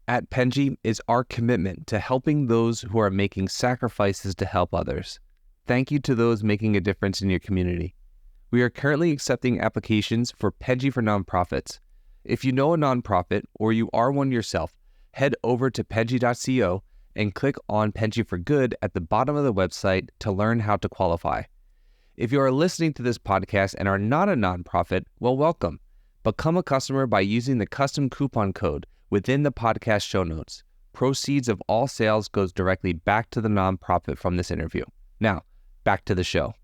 At Penji is our commitment to helping those who are making sacrifices to help others. Thank you to those making a difference in your community. We are currently accepting applications for Penji for nonprofits. If you know a nonprofit or you are one yourself, head over to penji.co and click on Penji for Good at the bottom of the website to learn how to qualify. If you are listening to this podcast and are not a nonprofit, well, welcome. Become a customer by using the custom coupon code within the podcast show notes. Proceeds of all sales goes directly back to the nonprofit from this interview. Now, back to the show.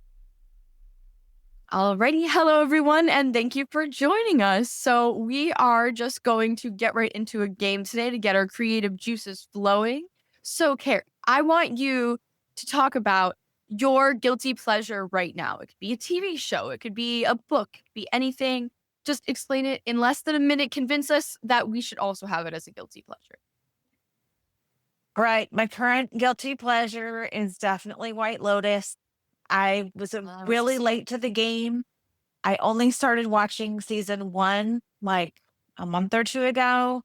Alrighty, hello everyone, and thank you for joining us. So we are just going to get right into a game today to get our creative juices flowing. So Carrie, I want you to talk about your guilty pleasure right now. It could be a TV show, it could be a book, it could be anything. Just explain it in less than a minute. Convince us that we should also have it as a guilty pleasure. Right. My current guilty pleasure is definitely White Lotus. I was really late to the game. I only started watching season 1 like a month or two ago.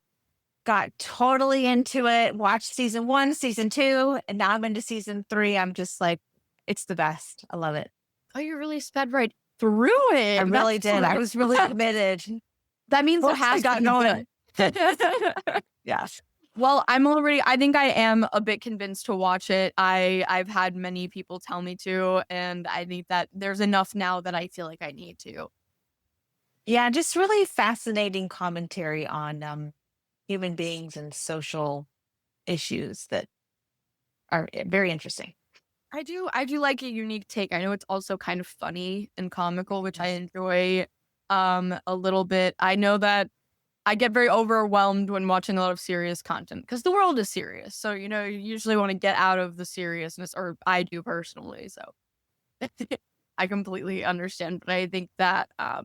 Got totally into it. Watched season 1, season 2, and now I'm into season 3. I'm just like, it's the best. I love it. Oh, you really sped right through it. I really did. I was really committed. That means it has got going. Yes. Well, I think I am a bit convinced to watch it. I've had many people tell me to, and I think that there's enough now that I feel like I need to. Yeah, just really fascinating commentary on human beings and social issues that are very interesting. I do like a unique take. I know it's also kind of funny and comical, which I enjoy a little bit. I know that I get very overwhelmed when watching a lot of serious content because the world is serious. So, you usually want to get out of the seriousness, or I do personally. So I completely understand. But I think that I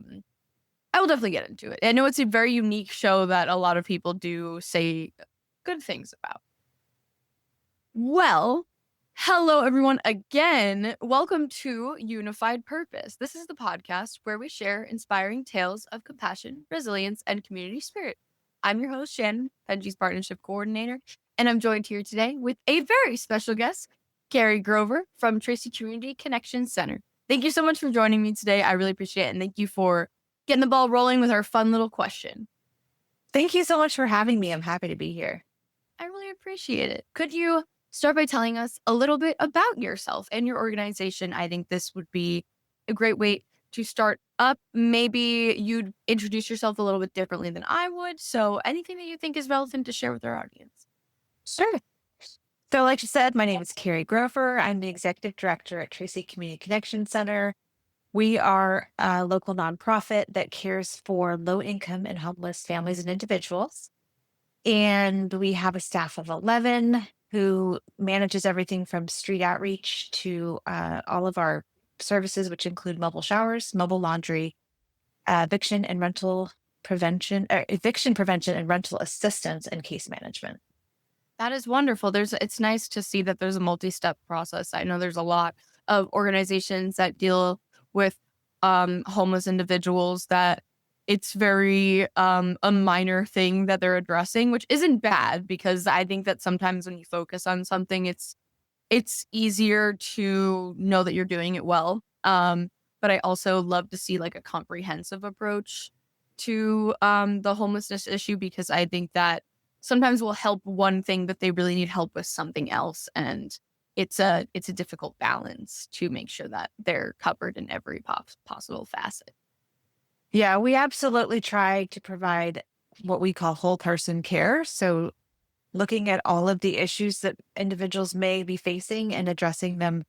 will definitely get into it. I know it's a very unique show that a lot of people do say good things about. Well, hello, everyone. Again, welcome to Unified Purpose. This is the podcast where we share inspiring tales of compassion, resilience, and community spirit. I'm your host, Shannon, Penji's Partnership Coordinator, and I'm joined here today with a very special guest, Carrie Grover from Tracy Community Connection Center. Thank you so much for joining me today. I really appreciate it, and thank you for getting the ball rolling with our fun little question. Thank you so much for having me. I'm happy to be here. I really appreciate it. Could you start by telling us a little bit about yourself and your organization? I think this would be a great way to start up. Maybe you'd introduce yourself a little bit differently than I would. So anything that you think is relevant to share with our audience. Sure. So like you said, my name is Carrie Grover. I'm the executive director at Tracy Community Connection Center. We are a local nonprofit that cares for low-income and homeless families and individuals. And we have a staff of 11 who manages everything from street outreach to all of our services, which include mobile showers, mobile laundry, eviction prevention and rental assistance, and case management. That is wonderful. It's nice to see that there's a multi-step process. I know there's a lot of organizations that deal with homeless individuals that it's very a minor thing that they're addressing, which isn't bad, because I think that sometimes when you focus on something, it's easier to know that you're doing it well. But I also love to see like a comprehensive approach to the homelessness issue, because I think that sometimes we'll help one thing, but they really need help with something else. And it's a difficult balance to make sure that they're covered in every possible facet. Yeah, we absolutely try to provide what we call whole person care. So looking at all of the issues that individuals may be facing and addressing them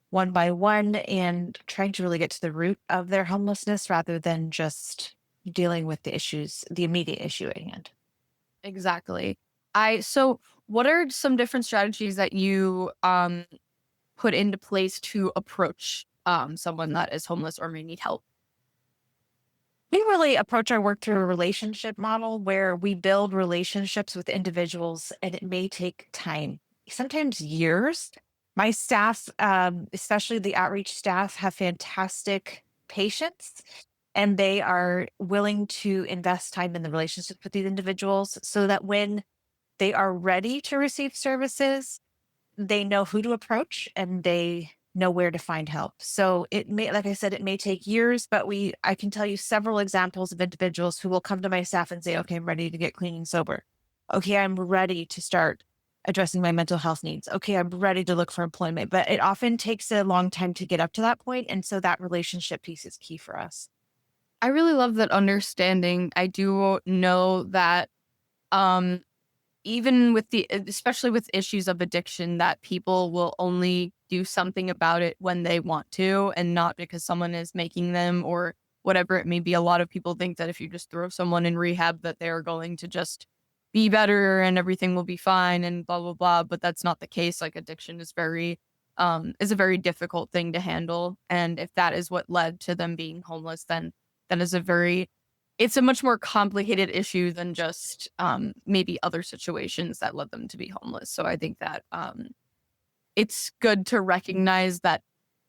one by one, and trying to really get to the root of their homelessness rather than just dealing with the immediate issue at hand. Exactly. So what are some different strategies that you put into place to approach someone that is homeless or may need help? We really approach our work through a relationship model where we build relationships with individuals, and it may take time, sometimes years. My staff, especially the outreach staff, have fantastic patience, and they are willing to invest time in the relationship with these individuals so that when they are ready to receive services, they know who to approach, and they know where to find help. So it may, like I said, it may take years, but I can tell you several examples of individuals who will come to my staff and say, okay, I'm ready to get clean and sober. Okay, I'm ready to start addressing my mental health needs. Okay, I'm ready to look for employment, but it often takes a long time to get up to that point. And so that relationship piece is key for us. I really love that understanding. I do know that um even with especially with issues of addiction, that people will only do something about it when they want to and not because someone is making them or whatever it may be. A lot of people think that if you just throw someone in rehab that they're going to just be better and everything will be fine and blah blah blah, but that's not the case. Like addiction is a very difficult thing to handle, and if that is what led to them being homeless, then that is it's a much more complicated issue than just maybe other situations that led them to be homeless. So I think that it's good to recognize that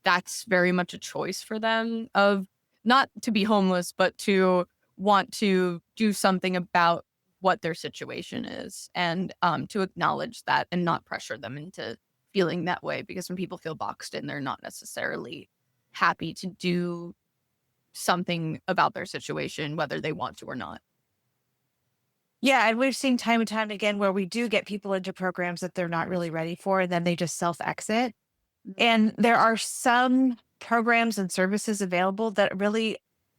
that's very much a choice for them of not to be homeless, but to want to do something about what their situation is, and to acknowledge that and not pressure them into feeling that way. Because when people feel boxed in, they're not necessarily happy to do something about their situation, whether they want to or not. Yeah, and we've seen time and time again where we do get people into programs that they're not really ready for, and then they just self exit. And there are some programs and services available that really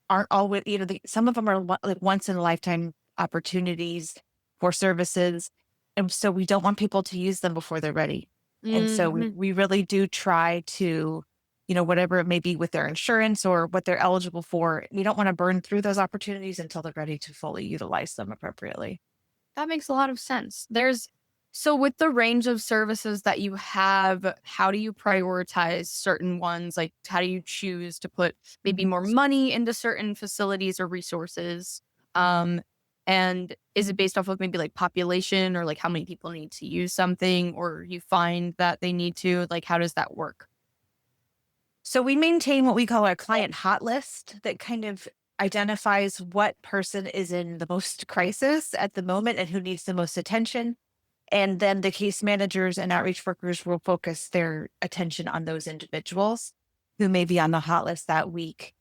aren't always, some of them are like once in a lifetime opportunities for services. And so we don't want people to use them before they're ready. And so Mhm. we really do try to, whatever it may be with their insurance or what they're eligible for, we don't want to burn through those opportunities until they're ready to fully utilize them appropriately. That makes a lot of sense. So with the range of services that you have, how do you prioritize certain ones? Like, how do you choose to put maybe more money into certain facilities or resources? Um, and is it based off of maybe like population or like how many people need to use something, or you find that they need to? Like, how does that work? So we maintain what we call our client hot list that kind of identifies what person is in the most crisis at the moment and who needs the most attention. And then the case managers and outreach workers will focus their attention on those individuals who may be on the hot list that week.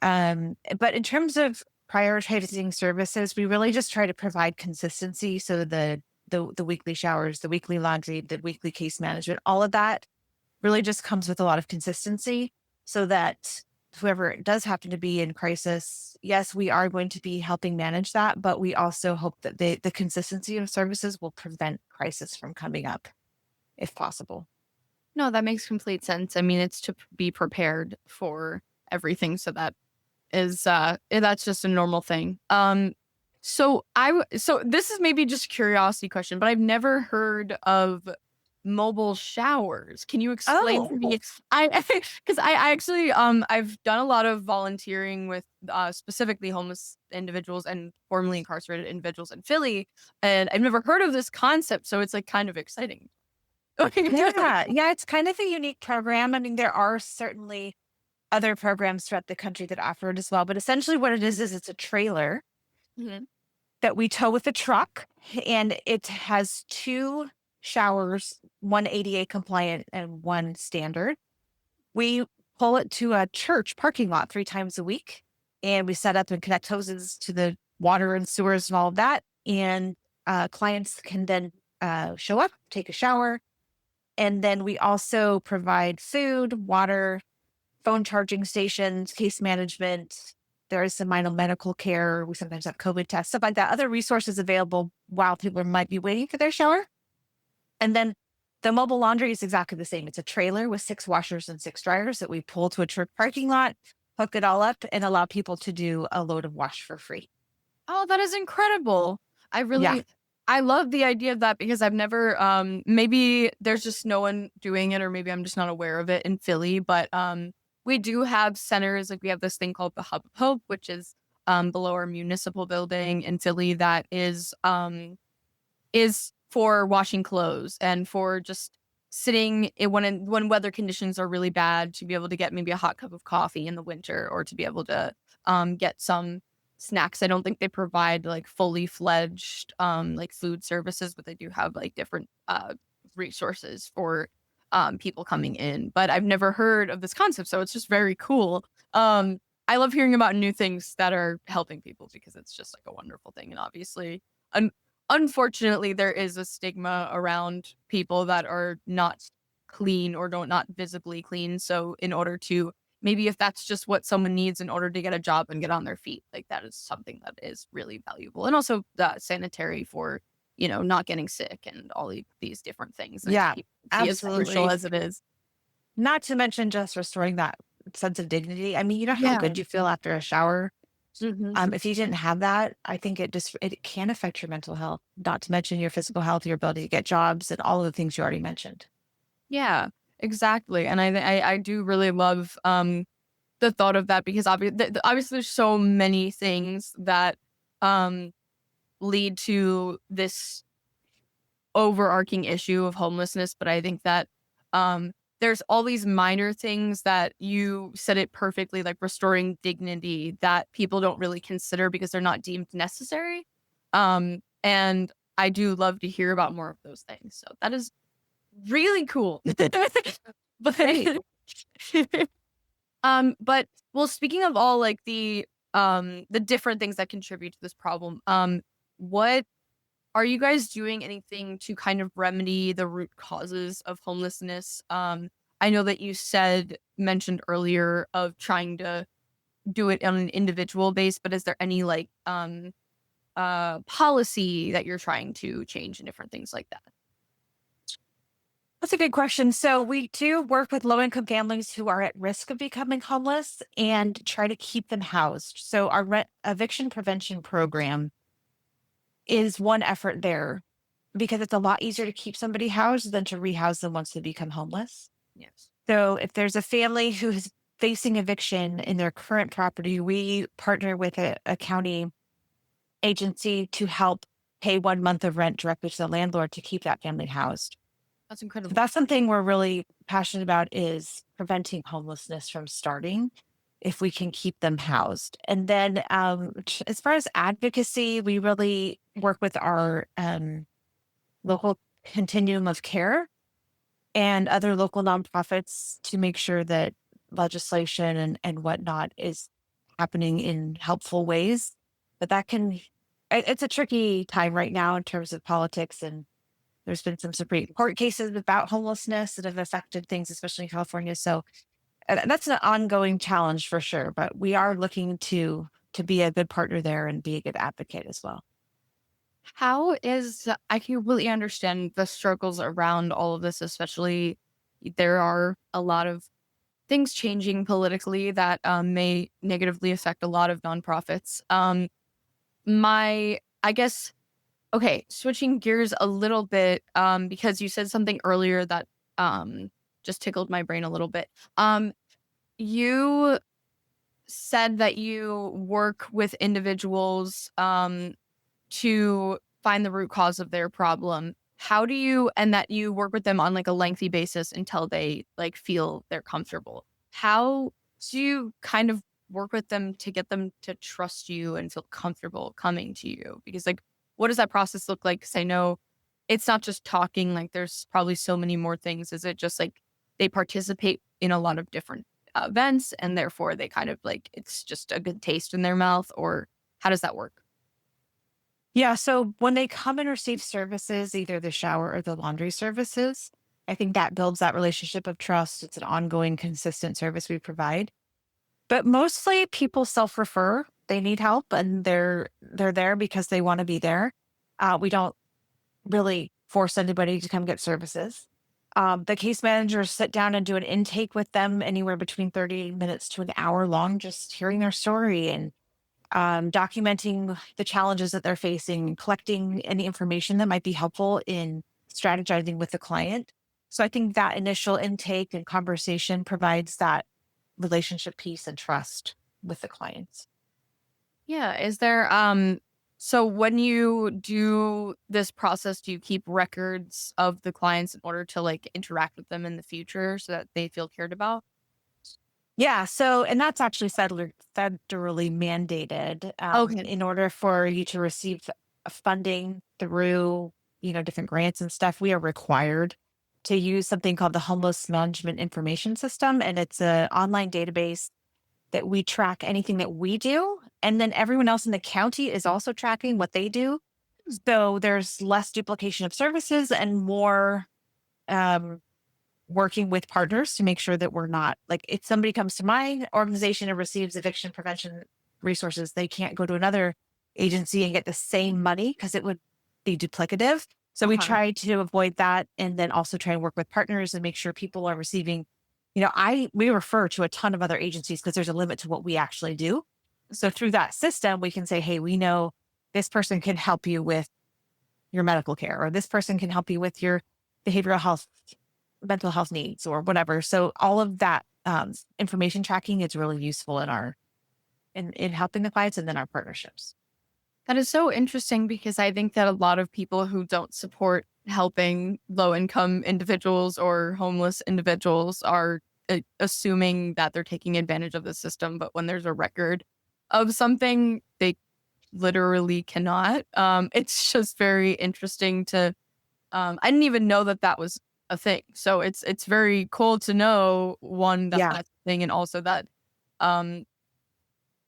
But in terms of prioritizing services, we really just try to provide consistency. So the weekly showers, the weekly laundry, the weekly case management, all of that really just comes with a lot of consistency so that whoever does happen to be in crisis, yes, we are going to be helping manage that, but we also hope that the consistency of services will prevent crisis from coming up if possible. No, that makes complete sense. I mean, it's to be prepared for everything. So that's just a normal thing. So this is maybe just a curiosity question, but I've never heard of mobile showers. Can you explain to Oh, me? I because I actually I've done a lot of volunteering with specifically homeless individuals and formerly incarcerated individuals in Philly, and I've never heard of this concept, so it's like kind of exciting. yeah. Yeah. It's kind of a unique program. I mean, there are certainly other programs throughout the country that offer it as well. But essentially, what it is it's a trailer Mhm. that we tow with a truck, and it has two showers, one ADA compliant and one standard. We pull it to a church parking lot 3 times a week, and we set up and connect hoses to the water and sewers and all of that. And clients can then show up, take a shower, and then we also provide food, water, phone charging stations, case management. There is some minor medical care. We sometimes have COVID tests, stuff like that. Other resources available while people might be waiting for their shower. And then the mobile laundry is exactly the same. It's a trailer with 6 washers and 6 dryers that we pull to a church parking lot, hook it all up, and allow people to do a load of wash for free. Oh, that is incredible. I Yeah. really I love the idea of that because I've never maybe there's just no one doing it or maybe I'm just not aware of it in Philly, but we do have centers, like we have this thing called the Hub of Hope, which is below our municipal building in Philly that is for washing clothes and for just sitting when weather conditions are really bad to be able to get maybe a hot cup of coffee in the winter or to be able to get some snacks. I don't think they provide like fully fledged like food services, but they do have like different resources for people coming in. But I've never heard of this concept, so it's just very cool. I love hearing about new things that are helping people because it's just like a wonderful thing. And obviously, unfortunately, there is a stigma around people that are not clean or don't not visibly clean. So in order to maybe if that's just what someone needs in order to get a job and get on their feet, like that is something that is really valuable and also sanitary for, not getting sick and all these different things. And Yeah, as crucial absolutely. as it is. Not to mention just restoring that sense of dignity. I mean, you know how Yeah. good you feel after a shower? Hmm. If you didn't have that, I think it can affect your mental health, not to mention your physical health, your ability to get jobs, and all of the things you already mentioned. Yeah, exactly. And I do really love the thought of that because obviously there's so many things that um lead to this overarching issue of homelessness, but I think that there's all these minor things that you said it perfectly, like restoring dignity that people don't really consider because they're not deemed necessary. And I do love to hear about more of those things. So that is really cool. But Great. but well, speaking of all like the different things that contribute to this problem, what are you guys doing anything to kind of remedy the root causes of homelessness? I know that you mentioned earlier of trying to do it on an individual base, but is there any like policy that you're trying to change and different things like that? That's a good question. So we do work with low income families who are at risk of becoming homeless and try to keep them housed. So our eviction prevention program is one effort there because it's a lot easier to keep somebody housed than to rehouse them once they become homeless. Yes. So if there's a family who is facing eviction in their current property, we partner with a county agency to help pay 1 month of rent directly to the landlord to keep that family housed. That's So incredible. that's something we're really passionate about is preventing homelessness from starting if we can keep them housed. And then as far as advocacy, we really work with our local continuum of care and other local nonprofits to make sure that legislation and whatnot is happening in helpful ways. But it's a tricky time right now in terms of politics. And there's been some Supreme Court cases about homelessness that have affected things, especially in California. So that's an ongoing challenge for sure. But we are looking to be a good partner there and be a good advocate as well. I can really understand the struggles around all of this, especially there are a lot of things changing politically that may negatively affect a lot of nonprofits. I guess, okay, switching gears a little bit, because you said something earlier that just tickled my brain a little bit. You said that you work with individuals to find the root cause of their problem. And that you work with them on like a lengthy basis until they like feel they're comfortable. How do you kind of work with them to get them to trust you and feel comfortable coming to you? Because like, what does that process look like? Because I know it's not just talking, like there's probably so many more things. Is it just like they participate in a lot of different events and therefore they kind of like, it's just a good taste in their mouth, or how does that work? Yeah. So when they come and receive services, either the shower or the laundry services, I think that builds that relationship of trust. It's an ongoing, consistent service we provide. But mostly people self-refer. They need help and they're there because they want to be there. We don't really force anybody to come get services. The case managers sit down and do an intake with them anywhere between 30 minutes to an hour long, just hearing their story and documenting the challenges that they're facing, collecting any information that might be helpful in strategizing with the client. So I think that initial intake and conversation provides that relationship piece and trust with the clients. Yeah. Is there so when you do this process, do you keep records of the clients in order to like interact with them in the future so that they feel cared about? Yeah. So, and that's actually federally mandated Okay. in order for you to receive funding through, different grants and stuff. We are required to use something called the Homeless Management Information System. And it's an online database that we track anything that we do. And then everyone else in the county is also tracking what they do. So there's less duplication of services and more um, working with partners to make sure that we're not like if somebody comes to my organization and receives eviction prevention resources, they can't go to another agency and get the same money because it would be duplicative. So we Uh-huh. try to avoid that and then also try and work with partners and make sure people are receiving, we refer to a ton of other agencies because there's a limit to what we actually do. So through that system, we can say, hey, we know this person can help you with your medical care, or this person can help you with your behavioral health, mental health needs, or whatever. So all of that information tracking is really useful in helping the clients and then our partnerships. That is so interesting because I think that a lot of people who don't support helping low income individuals or homeless individuals are assuming that they're taking advantage of the system. But when there's a record of something, they literally cannot. It's just very interesting to, I didn't even know that that was a thing. So it's very cool to know one that Yeah, that's a thing and also that um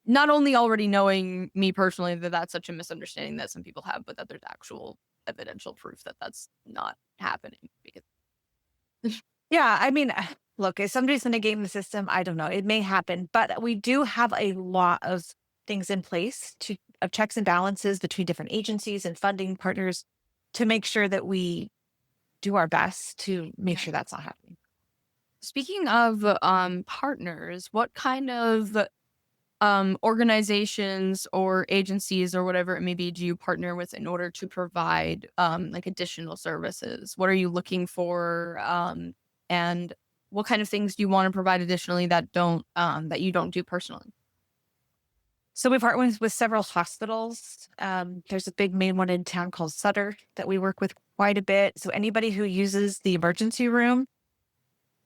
not only already knowing me personally that that's such a misunderstanding that some people have, but that there's actual evidential proof that that's not happening. Because yeah. I mean, look, if somebody's going to game the system, I don't know. It may happen, but we do have a lot of things in place to of checks and balances between different agencies and funding partners to make sure that we do our best to make sure that's not happening. speaking of partners, what kind of organizations or agencies or whatever it may be do you partner with in order to provide like additional services? What are you looking for? And what kind of things do you want to provide additionally that don't that you don't do personally? So we partner with several hospitals. There's a big main one in town called Sutter that we work with quite a bit. So anybody who uses the emergency room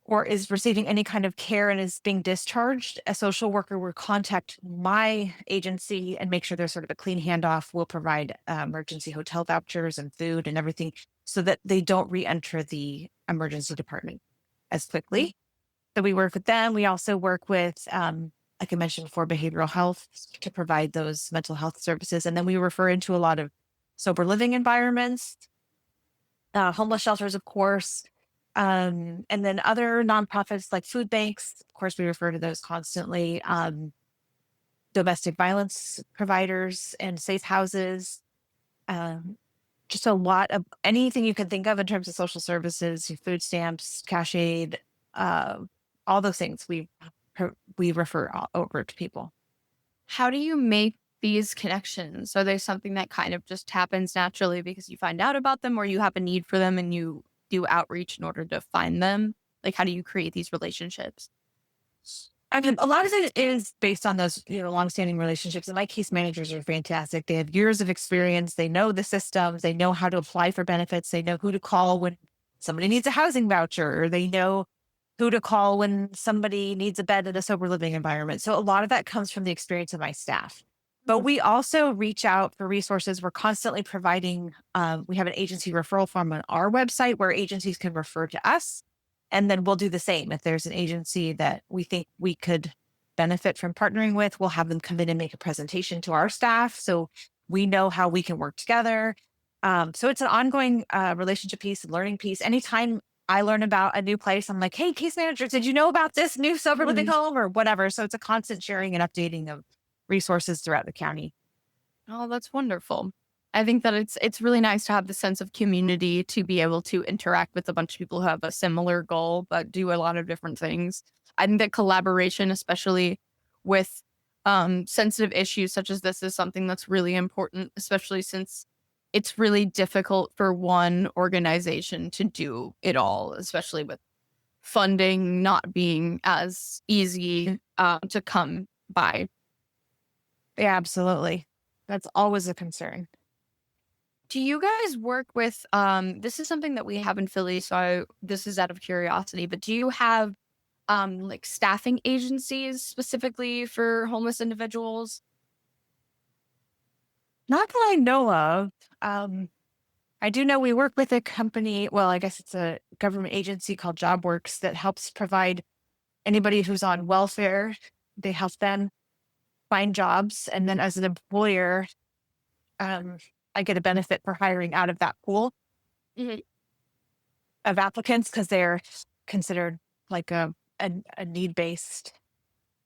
or is receiving any kind of care and is being discharged, a social worker will contact my agency and make sure there's sort of a clean handoff. We'll provide emergency hotel vouchers and food and everything so that they don't re-enter the emergency department as quickly. So we work with them. We also work with, like I mentioned before, behavioral health to provide those mental health services. And then we refer into a lot of sober living environments, homeless shelters, of course, and then other nonprofits like food banks. Of course, we refer to those constantly. Domestic violence providers and safe houses. Um, just a lot of anything you can think of in terms of social services, your food stamps, cash aid, uh, all those things we refer over to people. How do you make these connections? Are they something that kind of just happens naturally because you find out about them or you have a need for them and you do outreach in order to find them? Like, how do you create these relationships? I mean, a lot of it is based on those, longstanding relationships. And my case managers are fantastic. They have years of experience. They know the systems. They know how to apply for benefits. They know who to call when somebody needs a housing voucher, or they know who to call when somebody needs a bed in a sober living environment. So a lot of that comes from the experience of my staff. But we also reach out for resources. We're constantly providing, we have an agency referral form on our website where agencies can refer to us. And then we'll do the same. If there's an agency that we think we could benefit from partnering with, we'll have them come in and make a presentation to our staff so we know how we can work together. So it's an ongoing relationship piece and learning piece. Anytime I learn about a new place, I'm like, hey, case manager, did you know about this new sober living Mhm. home or whatever? So it's a constant sharing and updating of resources throughout the county. Oh, that's wonderful. I think that it's really nice to have the sense of community to be able to interact with a bunch of people who have a similar goal but do a lot of different things. I think that collaboration, especially with sensitive issues such as this, is something that's really important, especially since it's really difficult for one organization to do it all, especially with funding not being as easy to come by. Yeah, absolutely. That's always a concern. Do you guys work with this is something that we have in Philly, so this is out of curiosity, but do you have like staffing agencies specifically for homeless individuals? Not that I know of. Um, I do know we work with a company. Well, I guess it's a government agency called JobWorks that helps provide anybody who's on welfare. They help them find jobs, and then as an employer, um, I get a benefit for hiring out of that pool Mhm. of applicants because they're considered like a need based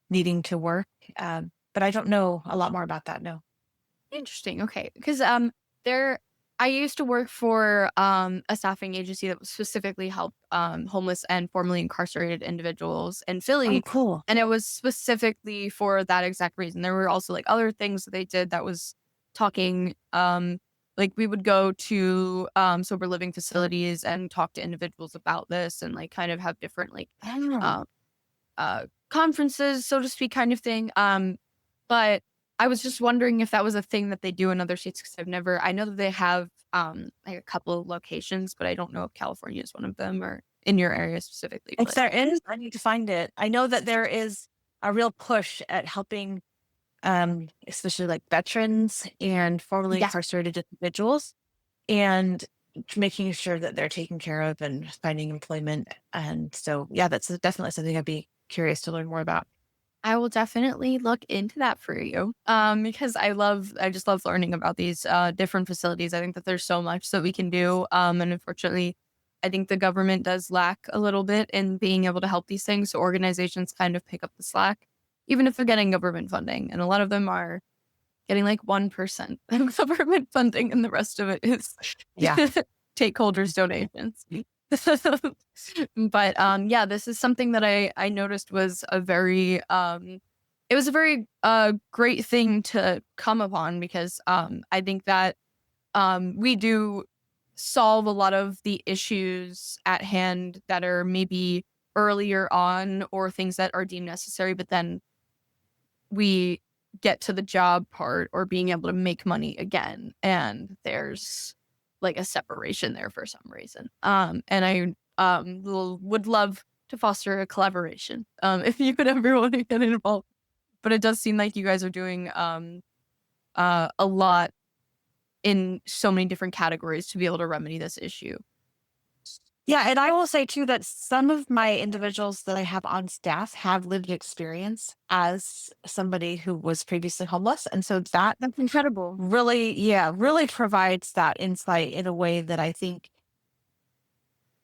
needing to work. But I don't know a lot more about that. No. Interesting. Okay. Because there I used to work for a staffing agency that specifically helped homeless and formerly incarcerated individuals in Oh, Philly. cool. And it was specifically for that exact reason. There were also like other things that they did that was talking like we would go to sober living facilities and talk to individuals about this and like kind of have different like Oh, um conferences, so to speak, kind of thing. But I was just wondering if that was a thing that they do in other states because I know that they have like a couple of locations, but I don't know if California is one of them or in your area specifically. if But there is, I need to find it. I know that there is a real push at helping, especially like veterans and formerly yeah, incarcerated individuals, and making sure that they're taken care of and finding employment. And so, yeah, that's definitely something I'd be curious to learn more about. I will definitely look into that for you. Because I just love learning about these different facilities. I think that there's so much that we can do. And unfortunately, I think the government does lack a little bit in being able to help these things. So organizations kind of pick up the slack, even if they're getting government funding. And a lot of them are getting like 1% of government funding, and the rest of it is Yeah. stakeholders' donations. But yeah, this is something that I noticed was a very it was a very great thing to come upon because I think that we do solve a lot of the issues at hand that are maybe earlier on or things that are deemed necessary, but then we get to the job part or being able to make money again, and there's like a separation there for some reason. And I would love to foster a collaboration if you could ever want to get involved. But it does seem like you guys are doing a lot in so many different categories to be able to remedy this issue. Yeah, and I will say too that some of my individuals that I have on staff have lived experience as somebody who was previously homeless. And so that That's incredible. really, yeah, really provides that insight in a way that I think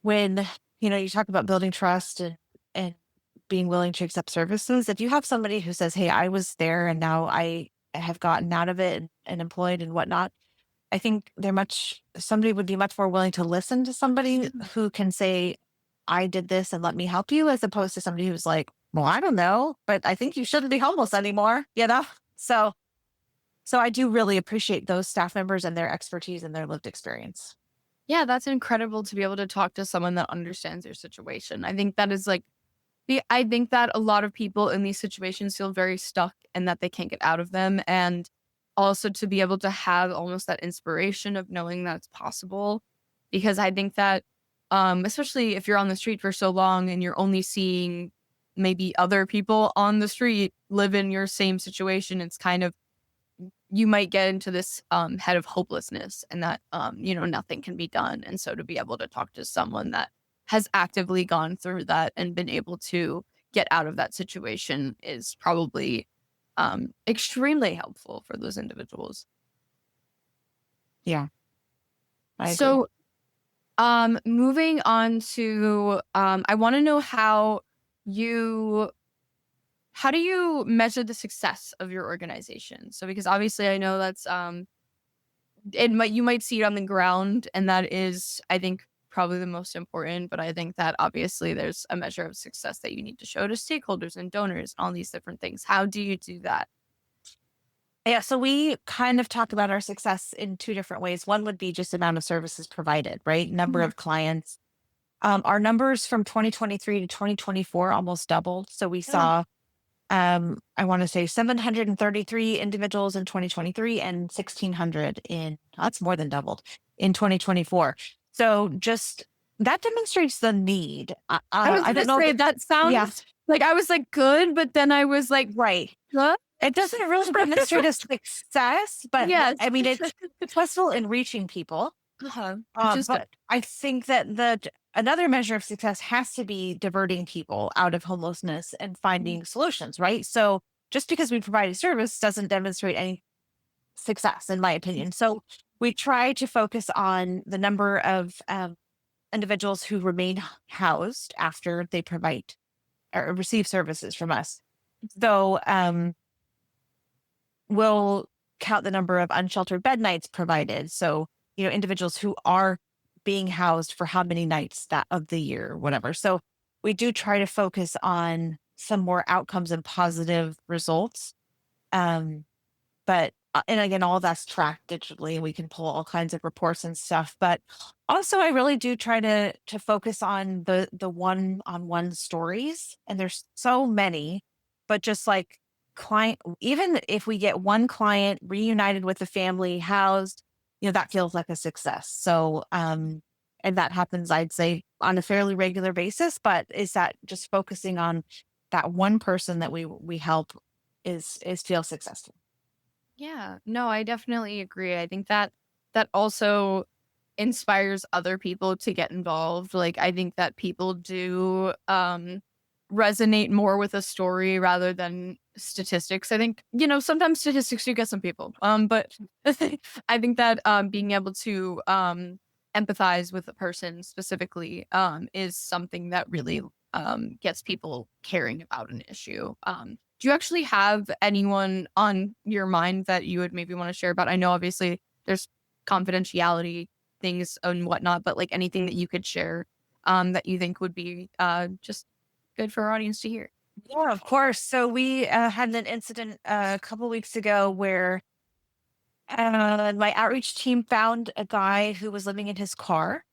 when, you talk about building trust and being willing to accept services, if you have somebody who says, "Hey, I was there and now I have gotten out of it and employed and whatnot," I think somebody would be much more willing to listen to somebody who can say, "I did this and let me help you," as opposed to somebody who's like, "Well, I don't know, but I think you shouldn't be homeless anymore," you know? So I do really appreciate those staff members and their expertise and their lived experience. Yeah, that's incredible to be able to talk to someone that understands your situation. I think that is like I think that a lot of people in these situations feel very stuck and that they can't get out of them. And also to be able to have almost that inspiration of knowing that it's possible. Because I think that, especially if you're on the street for so long and you're only seeing maybe other people on the street live in your same situation, it's kind of, you might get into this head of hopelessness and that, nothing can be done. And so to be able to talk to someone that has actively gone through that and been able to get out of that situation is probably extremely helpful for those individuals. Yeah, I agree. So, moving on to, I want to know you, how do you measure the success of your organization? So, because obviously I know that's, you might see it on the ground, and that is, I think, probably the most important. But I think that obviously there's a measure of success that you need to show to stakeholders and donors and all these different things. How do you do that? Yeah, so we kind of talk about our success in two different ways. One would be just amount of services provided, right? Number Mhm. of clients. Our numbers from 2023 to 2024 almost doubled. So we Yeah. saw, I want to say 733 individuals in 2023 and 1,600 that's more than doubled in 2024. So just that demonstrates the need. I was I don't gonna know say if that yeah, sounds like I was like good, but then I was like, right. huh? It doesn't really demonstrate a success, but Yes. I mean, it's successful in reaching people. Uh-huh. Which is good. But I think that another measure of success has to be diverting people out of homelessness and finding solutions, right? So just because we provide a service doesn't demonstrate any success, in my opinion. So we try to focus on the number of individuals who remain housed after they provide or receive services from us. So we'll count the number of unsheltered bed nights provided. So, individuals who are being housed for how many nights that of the year, or whatever. So we do try to focus on some more outcomes and positive results. Um, but and again, all that's tracked digitally, and we can pull all kinds of reports and stuff. But also, I really do try to focus on the one-on-one stories, and there's so many. But just like client, even if we get one client reunited with the family, housed, that feels like a success. So, and that happens, I'd say, on a fairly regular basis. But is that just focusing on that one person that we help is feel successful? Yeah. No, I definitely agree. I think that that also inspires other people to get involved. Like I think that people do resonate more with a story rather than statistics. I think, sometimes statistics do get some people. But I think that being able to empathize with a person specifically is something that really gets people caring about an issue. Do you actually have anyone on your mind that you would maybe want to share about? I know obviously there's confidentiality things and whatnot, but like anything that you could share that you think would be just good for our audience to hear. Yeah, of course. So we had an incident a couple weeks ago where my outreach team found a guy who was living in his car,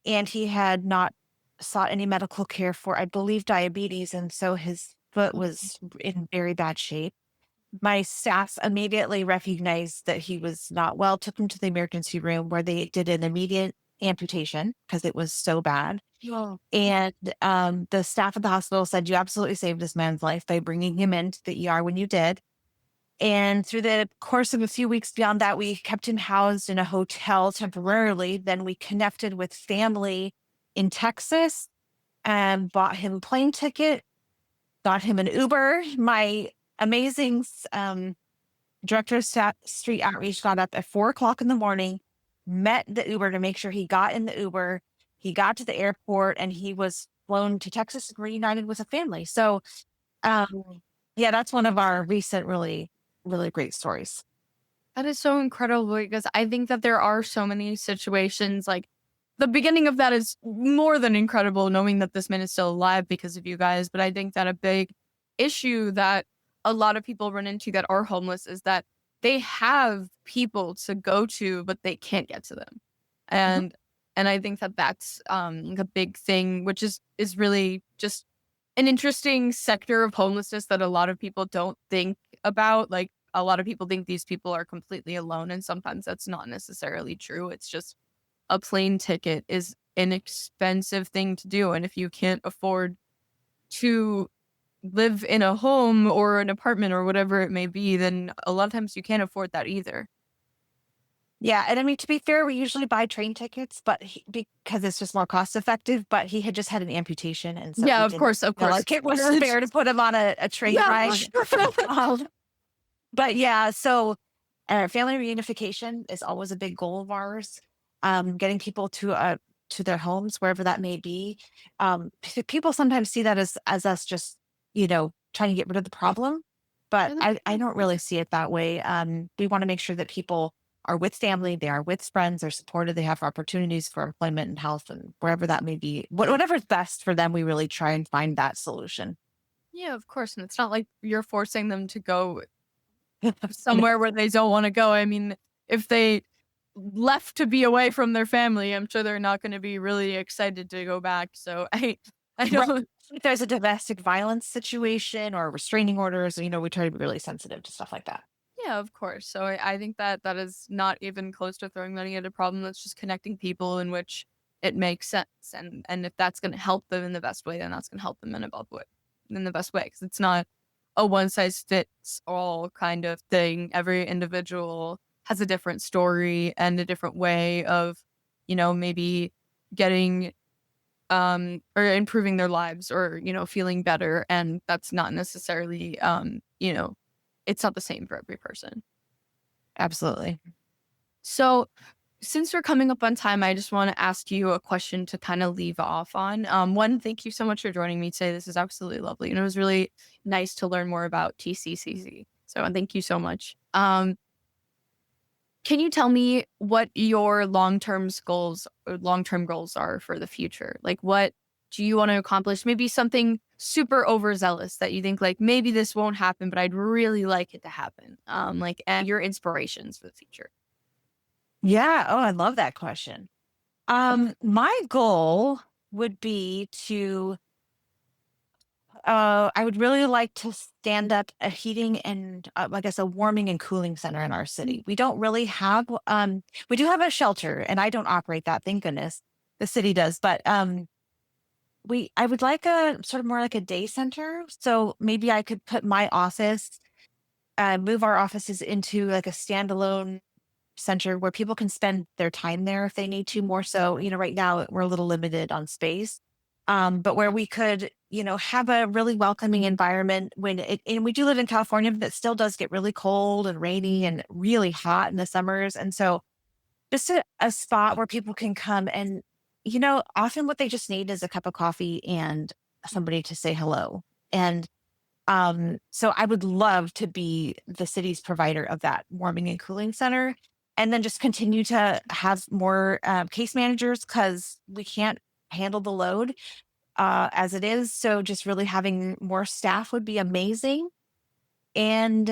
and he had not sought any medical care for, I believe, diabetes. And so his foot was in very bad shape. My staff immediately recognized that he was not well, took him to the emergency room where they did an immediate amputation because it was so bad. Oh, And the staff at the hospital said, "You absolutely saved this man's life by bringing him into the ER when you did." And through the course of a few weeks beyond that, we kept him housed in a hotel temporarily. Then we connected with family in Texas and bought him a plane ticket, got him an Uber. My amazing director of street outreach got up at 4 o'clock in the morning, met the Uber to make sure he got in the Uber. He got to the airport and he was flown to Texas and reunited with a family. So, yeah, that's one of our recent, really, really great stories. that is so incredible because I think that there are so many situations like the beginning of that is more than incredible knowing that this man is still alive because of you guys. But I think that a big issue that a lot of people run into that are homeless is that they have people to go to, but they can't get to them. Mhm. And I think that that's like a big thing, which is really just an interesting sector of homelessness that a lot of people don't think about. Like a lot of people think these people are completely alone, and sometimes that's not necessarily true. It's just a plane ticket is an expensive thing to do. And if you can't afford to live in a home or an apartment or whatever it may be, then a lot of times you can't afford that either. Yeah, and I mean, to be fair, we usually buy train tickets, but because it's just more cost effective. But he had just had an amputation, and so Yeah, we of didn't course, of feel course. like it was fair to put him on a train Yeah. ride. Um, but yeah, so family reunification is always a big goal of ours. Getting people to their homes, wherever that may be. People sometimes see that as us just trying to get rid of the problem, but I don't really see it that way. We want to make sure that people are with family, they are with friends, they're supported, they have opportunities for employment and health, and wherever that may be, whatever's best for them, we really try and find that solution. Yeah, of course. And it's not like you're forcing them to go No, somewhere where they don't want to go. I mean, if they left to be away from their family, I'm sure they're not going to be really excited to go back. So I right. don't. If there's a domestic violence situation or restraining orders, we try to be really sensitive to stuff like that. Yeah, of course. So I think that that is not even close to throwing money at a problem. That's just connecting people in which it makes sense. And if that's going to help them in the best way, then that's going to help them in the best way. Because it's not a one size fits all kind of thing. Every individual has a different story and a different way of, maybe getting or improving their lives, or feeling better, and that's not necessarily it's not the same for every person. Absolutely. So since we're coming up on time, I just want to ask you a question to kind of leave off on. One, thank you so much for joining me today. This is absolutely lovely, and it was really nice to learn more about TCCC. So thank you so much. Can you tell me what your long-term goals are for the future? Like, what do you want to accomplish? Maybe something super overzealous that you think like maybe this won't happen, but I'd really like it to happen. And your inspirations for the future. Yeah. Oh, I love that question. My goal would be to I would really like to stand up a heating and, I guess, a warming and cooling center in our city. We don't really have, we do have a shelter, and I don't operate that, thank goodness. The city does, but I would like a sort of more like a day center. So maybe I could put my office, move our offices into like a standalone center where people can spend their time there if they need to more so. Right now we're a little limited on space. But where we could, have a really welcoming environment and we do live in California, but it still does get really cold and rainy and really hot in the summers. And so just a spot where people can come and, often what they just need is a cup of coffee and somebody to say hello. And so I would love to be the city's provider of that warming and cooling center, and then just continue to have more case managers because we can't handle the load as it is. So just really having more staff would be amazing, and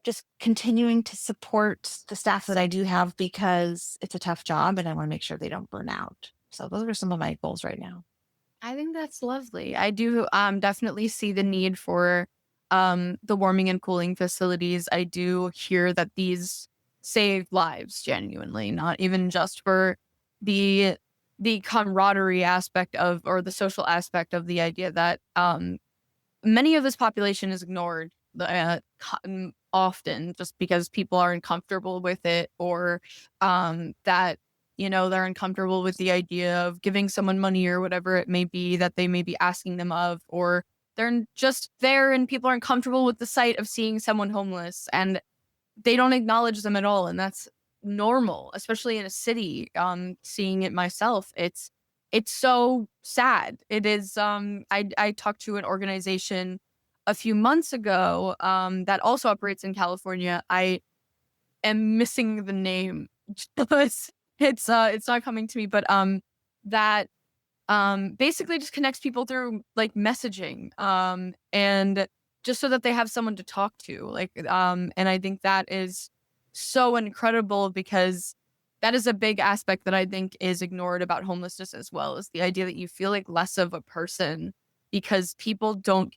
just continuing to support the staff that I do have because it's a tough job, and I want to make sure they don't burn out. So those are some of my goals right now. I think that's lovely. I do definitely see the need for the warming and cooling facilities. I do hear that these save lives genuinely, not even just for the camaraderie aspect of, or the social aspect of the idea that many of this population is ignored often just because people are uncomfortable with it, or that they're uncomfortable with the idea of giving someone money or whatever it may be that they may be asking them of, or they're just there and people are uncomfortable with the sight of seeing someone homeless and they don't acknowledge them at all. And that's normal, especially in a city. Seeing it myself, it's so sad. It is. I talked to an organization a few months ago that also operates in California. I am missing the name. It's not coming to me, but that basically just connects people through like messaging, and just so that they have someone to talk to, and I think that is so incredible, because that is a big aspect that I think is ignored about homelessness as well, is the idea that you feel like less of a person because people don't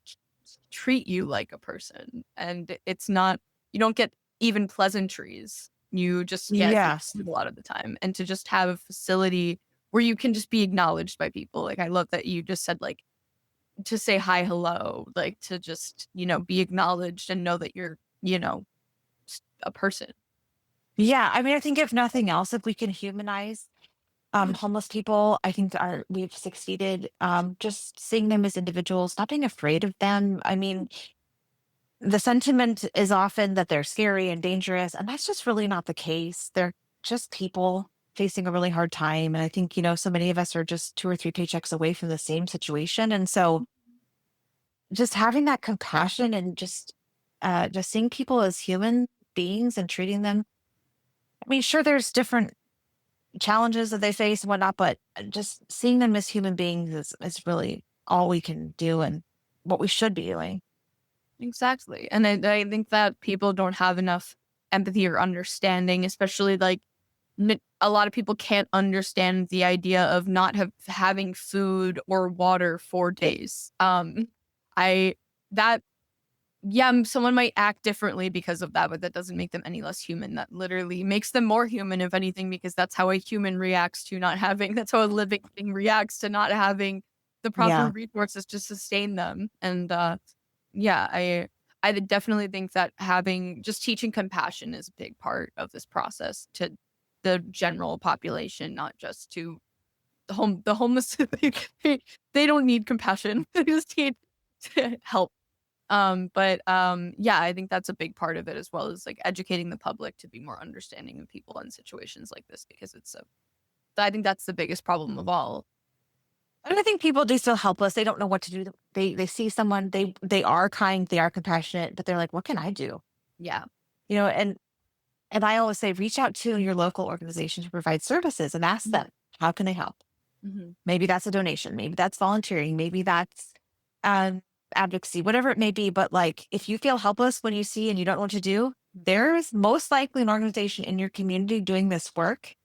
treat you like a person, and it's not, you don't get even pleasantries. You just get Yes. a lot of the time. And to just have a facility where you can just be acknowledged by people. Like, I love that you just said, like, to say hi, hello, like to just, be acknowledged and know that you're, a person. Yeah. I mean, I think if nothing else, if we can humanize homeless people, I think we've succeeded. Just seeing them as individuals, not being afraid of them. I mean, the sentiment is often that they're scary and dangerous, and that's just really not the case. They're just people facing a really hard time. And I think, so many of us are just 2 or 3 paychecks away from the same situation. And so just having that compassion and just seeing people as human beings and treating them. I mean, sure, there's different challenges that they face and whatnot, but just seeing them as human beings is really all we can do and what we should be doing. Exactly. And I think that people don't have enough empathy or understanding, especially like a lot of people can't understand the idea of not having food or water for days. I that someone might act differently because of that, but that doesn't make them any less human. That literally makes them more human, if anything, because that's how a human reacts to not having, that's how a living thing reacts to not having the proper Yeah. resources to sustain them. And I definitely think that just teaching compassion is a big part of this process to the general population, not just to the homeless. They don't need compassion. They just need help. I think that's a big part of it, as well as like educating the public to be more understanding of people in situations like this, because I think that's the biggest problem of all. And I think people do feel helpless. They don't know what to do. They see someone, they are kind, they are compassionate, but they're like, what can I do? Yeah. And I always say, reach out to your local organization to provide services and ask them, how can I help? Mm-hmm. Maybe that's a donation, maybe that's volunteering, maybe that's advocacy, whatever it may be. But like, if you feel helpless when you see and you don't know what to do, there's most likely an organization in your community doing this work.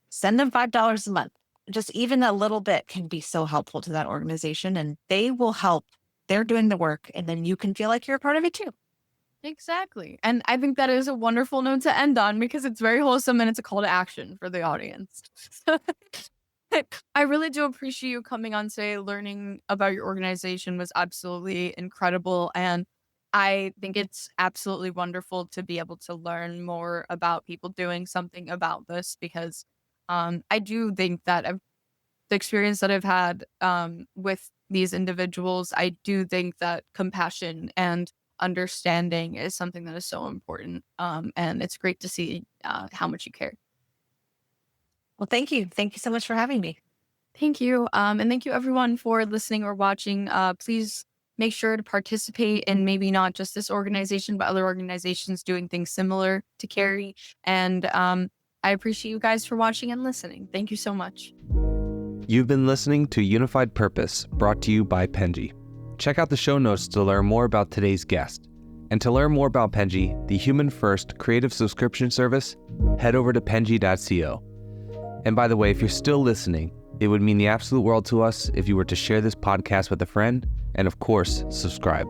Send them $5 a month. Just even a little bit can be so helpful to that organization, and they will help. They're doing the work, and then you can feel like you're a part of it too. Exactly. And I think that is a wonderful note to end on, because it's very wholesome and it's a call to action for the audience. I really do appreciate you coming on today. Learning about your organization was absolutely incredible. And I think it's absolutely wonderful to be able to learn more about people doing something about this, because I do think that the experience that I've had with these individuals, I do think that compassion and understanding is something that is so important. And it's great to see how much you care. Well, thank you. Thank you so much for having me. Thank you. And thank you everyone for listening or watching. Please make sure to participate in maybe not just this organization, but other organizations doing things similar to Carrie. And I appreciate you guys for watching and listening. Thank you so much. You've been listening to Unified Purpose, brought to you by Penji. Check out the show notes to learn more about today's guest. And to learn more about Penji, the human-first creative subscription service, head over to penji.co. And by the way, if you're still listening, it would mean the absolute world to us if you were to share this podcast with a friend, and of course, subscribe.